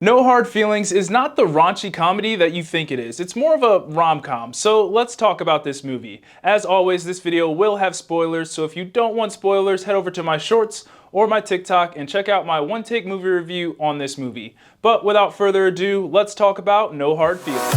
No Hard Feelings is not the raunchy comedy that you think it is. It's more of a rom-com, so let's talk about this movie. As always, this video will have spoilers, so if you don't want spoilers, head over to my shorts or my TikTok and check out my one-take movie review on this movie. But without further ado, let's talk about No Hard Feelings.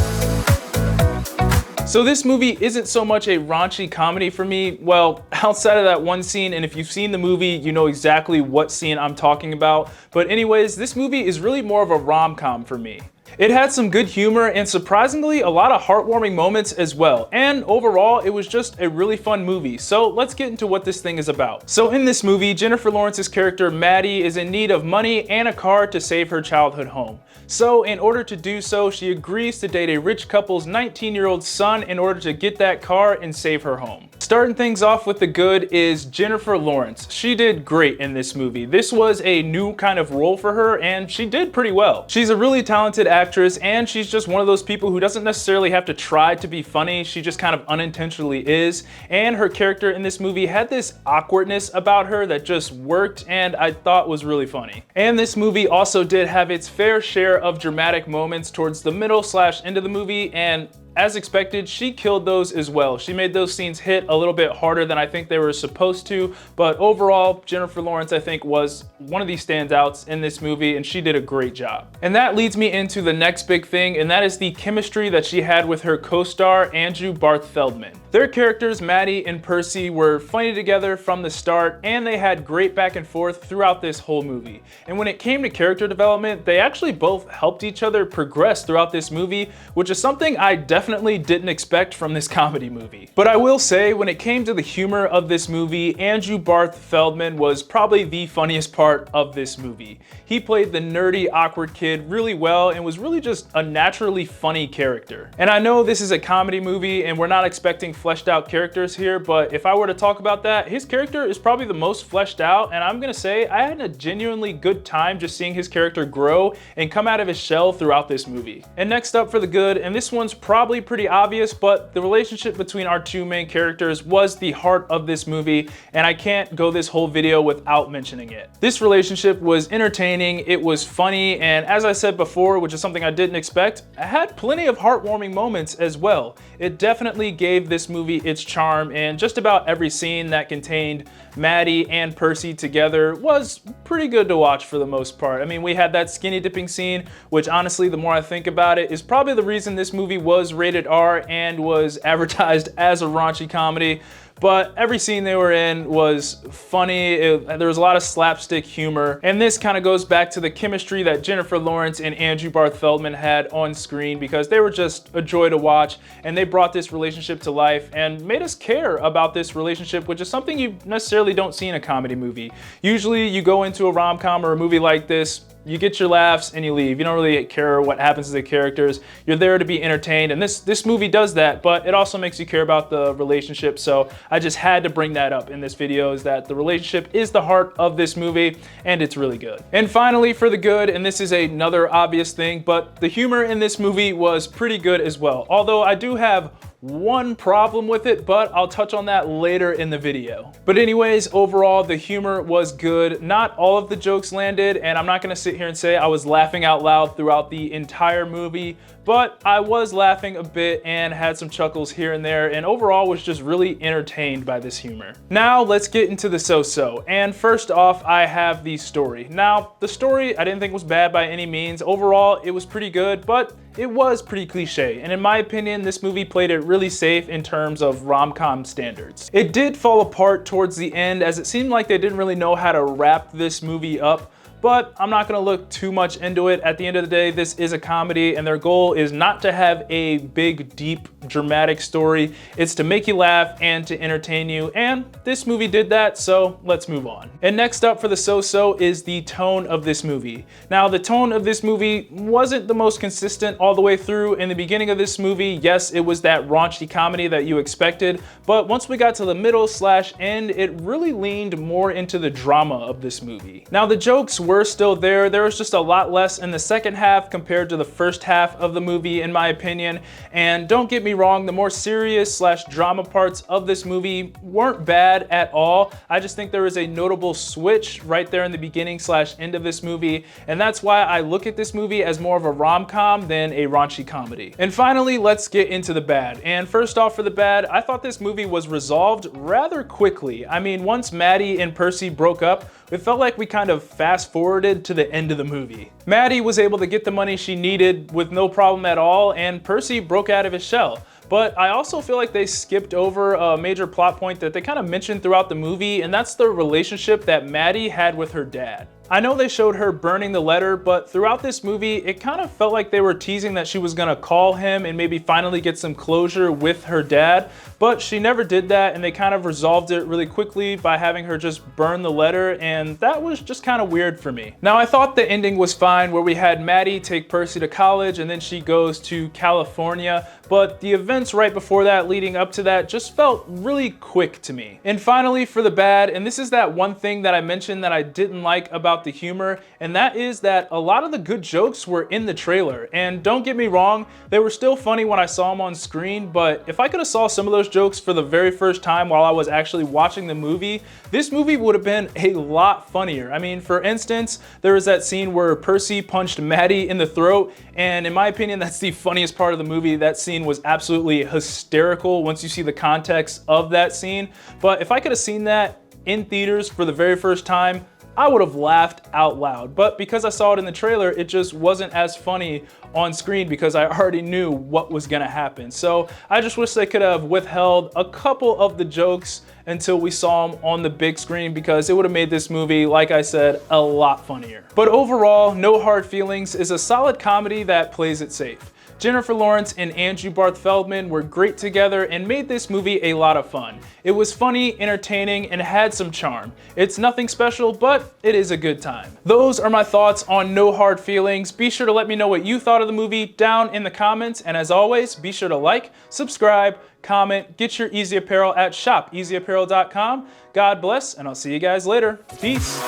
So this movie isn't so much a raunchy comedy for me. Well, outside of that one scene, and if you've seen the movie, you know exactly what scene I'm talking about. But anyways, this movie is really more of a rom-com for me. It had some good humor and surprisingly a lot of heartwarming moments as well. And overall, it was just a really fun movie. So let's get into what this thing is about. So in this movie, Jennifer Lawrence's character Maddie is in need of money and a car to save her childhood home. So in order to do so, she agrees to date a rich couple's 19-year-old son in order to get that car and save her home. Starting things off with the good is Jennifer Lawrence. She did great in this movie. This was a new kind of role for her and she did pretty well. She's a really talented actress and she's just one of those people who doesn't necessarily have to try to be funny. She just kind of unintentionally is. And her character in this movie had this awkwardness about her that just worked and I thought was really funny. And this movie also did have its fair share of dramatic moments towards the middle/end of the movie, and as expected, she killed those as well. She made those scenes hit a little bit harder than I think they were supposed to, but overall, Jennifer Lawrence, I think, was one of the standouts in this movie, and she did a great job. And that leads me into the next big thing, and that is the chemistry that she had with her co-star, Andrew Barth Feldman. Their characters, Maddie and Percy, were funny together from the start, and they had great back and forth throughout this whole movie. And when it came to character development, they actually both helped each other progress throughout this movie, which is something I definitely didn't expect from this comedy movie. But I will say, when it came to the humor of this movie, Andrew Barth Feldman was probably the funniest part of this movie. He played the nerdy, awkward kid really well and was really just a naturally funny character. And I know this is a comedy movie and we're not expecting fleshed out characters here, but if I were to talk about that, his character is probably the most fleshed out, and I'm gonna say I had a genuinely good time just seeing his character grow and come out of his shell throughout this movie. And next up for the good, and this one's probably pretty obvious, but the relationship between our two main characters was the heart of this movie, and I can't go this whole video without mentioning it. This relationship was entertaining, it was funny, and as I said before, which is something I didn't expect, it had plenty of heartwarming moments as well. It definitely gave this movie its charm, and just about every scene that contained Maddie and Percy together was pretty good to watch for the most part. I mean, we had that skinny dipping scene, which honestly, the more I think about it, is probably the reason this movie was rated R and was advertised as a raunchy comedy. But every scene they were in was funny. There was a lot of slapstick humor. And this kind of goes back to the chemistry that Jennifer Lawrence and Andrew Barth Feldman had on screen, because they were just a joy to watch and they brought this relationship to life and made us care about this relationship, which is something you necessarily don't see in a comedy movie. Usually you go into a rom-com or a movie like this, you get your laughs and you leave. You don't really care what happens to the characters. You're there to be entertained, and this movie does that, but it also makes you care about the relationship. So I just had to bring that up in this video, is that the relationship is the heart of this movie and it's really good. And finally, for the good, and this is another obvious thing, but the humor in this movie was pretty good as well. Although I do have one problem with it, but I'll touch on that later in the video. But anyways, overall, the humor was good. Not all of the jokes landed, and I'm not gonna sit here and say I was laughing out loud throughout the entire movie, but I was laughing a bit and had some chuckles here and there, and overall was just really entertained by this humor. Now let's get into the so-so, and first off, I have the story. Now, the story I didn't think was bad by any means. Overall, it was pretty good, but it was pretty cliche, and in my opinion, this movie played it really safe in terms of rom-com standards. It did fall apart towards the end, as it seemed like they didn't really know how to wrap this movie up, but I'm not gonna look too much into it. At the end of the day, this is a comedy, and their goal is not to have a big, deep, dramatic story. It's to make you laugh and to entertain you, and this movie did that, so let's move on. And next up for the so-so is the tone of this movie. Now, the tone of this movie wasn't the most consistent all the way through. In the beginning of this movie, yes, it was that raunchy comedy that you expected, but once we got to the middle/end, it really leaned more into the drama of this movie. Now, the jokes were were still there. There was just a lot less in the second half compared to the first half of the movie, in my opinion. And don't get me wrong, the more serious / drama parts of this movie weren't bad at all. I just think there is a notable switch right there in the beginning / end of this movie, and that's why I look at this movie as more of a rom-com than a raunchy comedy. And finally, let's get into the bad. And first off, for the bad, I thought this movie was resolved rather quickly. I mean, once Maddie and Percy broke up, it felt like we kind of fast forwarded to the end of the movie. Maddie was able to get the money she needed with no problem at all, and Percy broke out of his shell. But I also feel like they skipped over a major plot point that they kind of mentioned throughout the movie, and that's the relationship that Maddie had with her dad. I know they showed her burning the letter, but throughout this movie, it kind of felt like they were teasing that she was gonna call him and maybe finally get some closure with her dad, but she never did that, and they kind of resolved it really quickly by having her just burn the letter, and that was just kind of weird for me. Now, I thought the ending was fine, where we had Maddie take Percy to college, and then she goes to California, but the events right before that, leading up to that, just felt really quick to me. And finally, for the bad, and this is that one thing that I mentioned that I didn't like about the humor, and that is that a lot of the good jokes were in the trailer. And don't get me wrong, they were still funny when I saw them on screen, but if I could have saw some of those jokes for the very first time while I was actually watching the movie, this movie would have been a lot funnier. I mean, for instance, there was that scene where Percy punched Maddie in the throat, and in my opinion, that's the funniest part of the movie. That scene was absolutely hysterical once you see the context of that scene. But if I could have seen that in theaters for the very first time, I would have laughed out loud. But because I saw it in the trailer, it just wasn't as funny on screen because I already knew what was gonna happen. So I just wish they could have withheld a couple of the jokes until we saw them on the big screen, because it would have made this movie, like I said, a lot funnier. But overall, No Hard Feelings is a solid comedy that plays it safe. Jennifer Lawrence and Andrew Barth Feldman were great together and made this movie a lot of fun. It was funny, entertaining, and had some charm. It's nothing special, but it is a good time. Those are my thoughts on No Hard Feelings. Be sure to let me know what you thought of the movie down in the comments, and as always, be sure to like, subscribe, comment, get your Eazy Apparel at shopeasyapparel.com. God bless, and I'll see you guys later. Peace.